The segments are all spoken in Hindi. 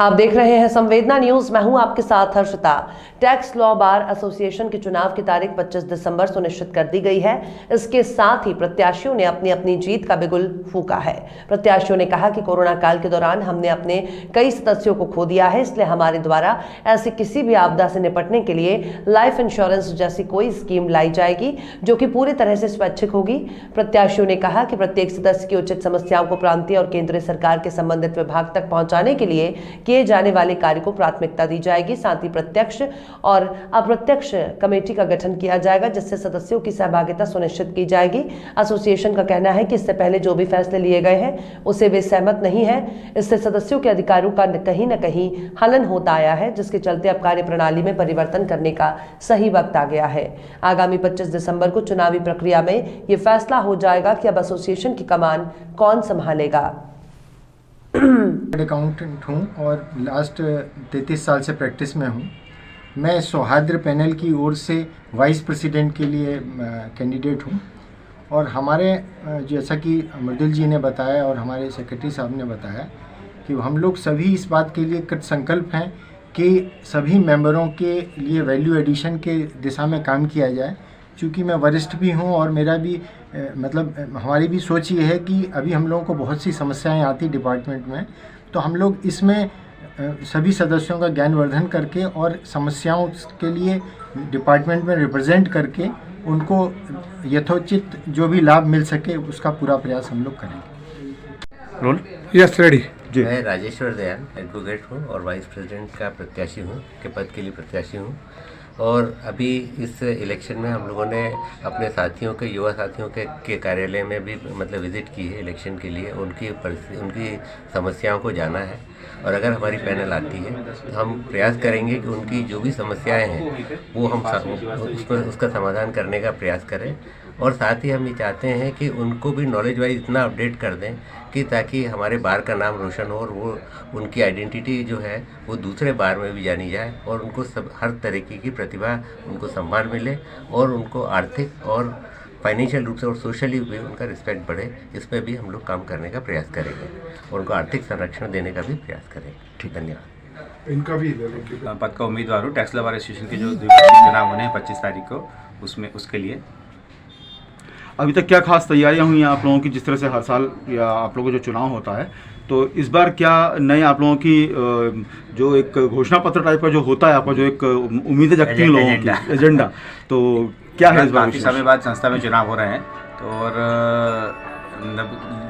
आप देख रहे हैं संवेदना न्यूज। मैं हूं आपके साथ Harshita. Tax law bar association के चुनाव की तारीख 25 दिसंबर सुनिश्चित कर दी गई है। इसके साथ ही प्रत्याशियों ने अपनी अपनी जीत का बिगुल फूंका है। प्रत्याशियों ने कहा कि कोरोना काल के दौरान हमने अपने कई सदस्यों को खो दिया है, इसलिए हमारे द्वारा ऐसी किसी भी आपदा से निपटने के लिए लाइफ इंश्योरेंस जैसी कोई स्कीम लाई जाएगी जो कि पूरी तरह से स्वैच्छिक होगी। प्रत्याशियों ने कहा कि प्रत्येक सदस्य की उचित समस्याओं को प्रांतीय और केंद्रीय सरकार के संबंधित विभाग तक पहुंचाने के लिए किए जाने वाले कार्य को प्राथमिकता दी जाएगी। साथ ही प्रत्यक्ष और अप्रत्यक्ष कमेटी का गठन किया जाएगा जिससे सदस्यों की सहभागिता सुनिश्चित की जाएगी। एसोसिएशन का कहना है कि इससे पहले जो भी फैसले लिए गए हैं उससे वे सहमत नहीं है। इससे सदस्यों के अधिकारों का कहीं न कहीं हनन होता आया है, जिसके चलते अब कार्य प्रणाली में परिवर्तन करने का सही वक्त आ गया है। आगामी 25 दिसंबर को चुनावी प्रक्रिया में ये फैसला हो जाएगा कि अब एसोसिएशन की कमान कौन संभालेगा। अकाउंटेंट हूँ और लास्ट 33 साल से प्रैक्टिस में हूँ। मैं सौहार्द पैनल की ओर से वाइस प्रेसिडेंट के लिए कैंडिडेट हूँ और हमारे जैसा कि मृदुल जी ने बताया और हमारे सेक्रेटरी साहब ने बताया कि हम लोग सभी इस बात के लिए कृत संकल्प हैं कि सभी मेंबरों के लिए वैल्यू एडिशन के दिशा में काम किया जाए। चूँकि मैं वरिष्ठ भी हूँ और मेरा भी हमारी भी सोच ये है कि अभी हम लोगों को बहुत सी समस्याएं आती डिपार्टमेंट में, तो हम लोग इसमें सभी सदस्यों का ज्ञानवर्धन करके और समस्याओं के लिए डिपार्टमेंट में रिप्रेजेंट करके उनको यथोचित जो भी लाभ मिल सके उसका पूरा प्रयास हम लोग करेंगे। रोल यस रेडी जी। मैं राजेश्वर दयाल एडवोकेट हूँ और वाइस प्रेसिडेंट का प्रत्याशी हूँ, के पद के लिए प्रत्याशी हूँ। और अभी इस इलेक्शन में हम लोगों ने अपने साथियों के युवा साथियों के कार्यालय में भी विज़िट की है इलेक्शन के लिए। उनकी समस्याओं को जाना है और अगर हमारी पैनल आती है तो हम प्रयास करेंगे कि उनकी जो भी समस्याएं हैं वो हम उसका समाधान करने का प्रयास करें। और साथ ही हम ये चाहते हैं कि उनको भी नॉलेज वाइज इतना अपडेट कर दें कि ताकि हमारे बार का नाम रोशन हो और वो उनकी आइडेंटिटी जो है वो दूसरे बार में भी जानी जाए और उनको हर तरीके की प्रतिभा उनको सम्मान मिले और उनको आर्थिक और फाइनेंशियल रूप से और सोशली भी उनका रिस्पेक्ट बढ़े। इसमें भी हम लोग काम करने का प्रयास करेंगे और उनको आर्थिक संरक्षण देने का भी प्रयास करेंगे। ठीक, धन्यवाद। इनका भी पद का उम्मीदवार हूँ। टैक्स लॉ बार एसोसिएशन के जो द्विवार्षिक चुनाव होने हैं 25 तारीख को, उसके लिए अभी तक क्या खास तैयारियां हुई हैं आप लोगों की? जिस तरह से हर साल या आप लोगों का जो चुनाव होता है, तो इस बार क्या नए आप लोगों की जो एक घोषणा पत्र टाइप का जो होता है आपका, जो एक उम्मीदें जगती हैं लोगों की, एजेंडा, तो क्या है इस बार? काफ़ी समय बाद संस्था में चुनाव हो रहे हैं तो और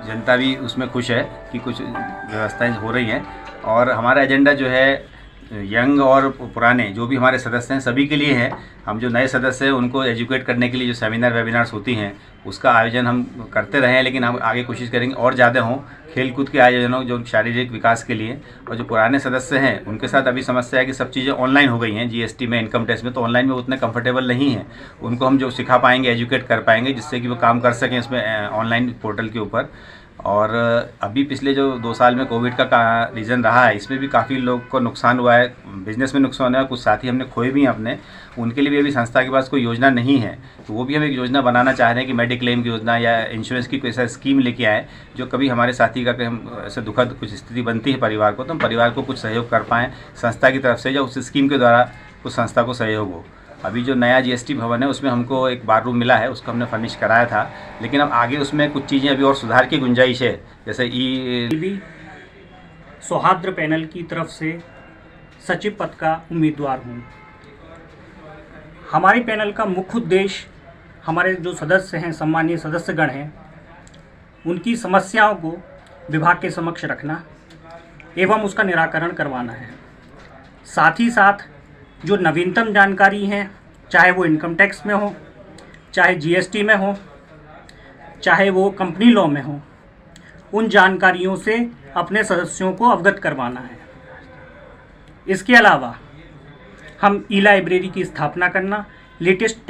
जनता भी उसमें खुश है कि कुछ व्यवस्थाएं हो रही हैं और हमारा एजेंडा जो है यंग और पुराने जो भी हमारे सदस्य हैं सभी के लिए है। हम जो नए सदस्य हैं उनको एजुकेट करने के लिए जो सेमिनार वेबिनार्स होती हैं उसका आयोजन हम करते रहे हैं, लेकिन हम आगे कोशिश करेंगे और ज़्यादा हों खेल कूद के आयोजनों जो शारीरिक विकास के लिए। और जो पुराने सदस्य हैं उनके साथ अभी समस्या है कि सब चीज़ें ऑनलाइन हो गई हैं, जीएसटी में, इनकम टैक्स में, तो ऑनलाइन में उतने कंफर्टेबल नहीं हैं। उनको हम जो सिखा पाएंगे, एजुकेट कर पाएंगे जिससे कि वो काम कर सकें इसमें ऑनलाइन पोर्टल के ऊपर। और अभी पिछले जो 2 साल में कोविड का रीज़न रहा है, इसमें भी काफ़ी लोग को नुकसान हुआ है, बिजनेस में नुकसान हुआ है, कुछ साथी हमने खोए भी हैं अपने। उनके लिए भी अभी संस्था के पास कोई योजना नहीं है, तो वो भी हम एक योजना बनाना चाह रहे हैं कि मेडिक्लेम की योजना या इंश्योरेंस की कोई ऐसा स्कीम लेके आए जो कभी हमारे साथी का हम ऐसे दुखद कुछ स्थिति बनती है परिवार को, तो हम परिवार को कुछ सहयोग कर पाएँ संस्था की तरफ से या उस स्कीम के द्वारा कुछ संस्था को सहयोग हो। अभी जो नया जीएसटी भवन है उसमें हमको एक बार रूम मिला है, उसको हमने फर्निश कराया था, लेकिन अब आगे उसमें कुछ चीज़ें अभी और सुधार की गुंजाइश है। जैसे सौहार्द पैनल की तरफ से सचिव पद का उम्मीदवार हूँ। हमारे पैनल का मुख्य उद्देश्य हमारे जो सदस्य हैं, सम्मानीय सदस्यगण हैं, उनकी समस्याओं को विभाग के समक्ष रखना एवं उसका निराकरण करवाना है। साथ ही साथ जो नवीनतम जानकारी हैं, चाहे वो इनकम टैक्स में हो, चाहे जीएसटी में हो, चाहे वो कंपनी लॉ में हो, उन जानकारियों से अपने सदस्यों को अवगत करवाना है। इसके अलावा हम ई लाइब्रेरी की स्थापना करना, लेटेस्ट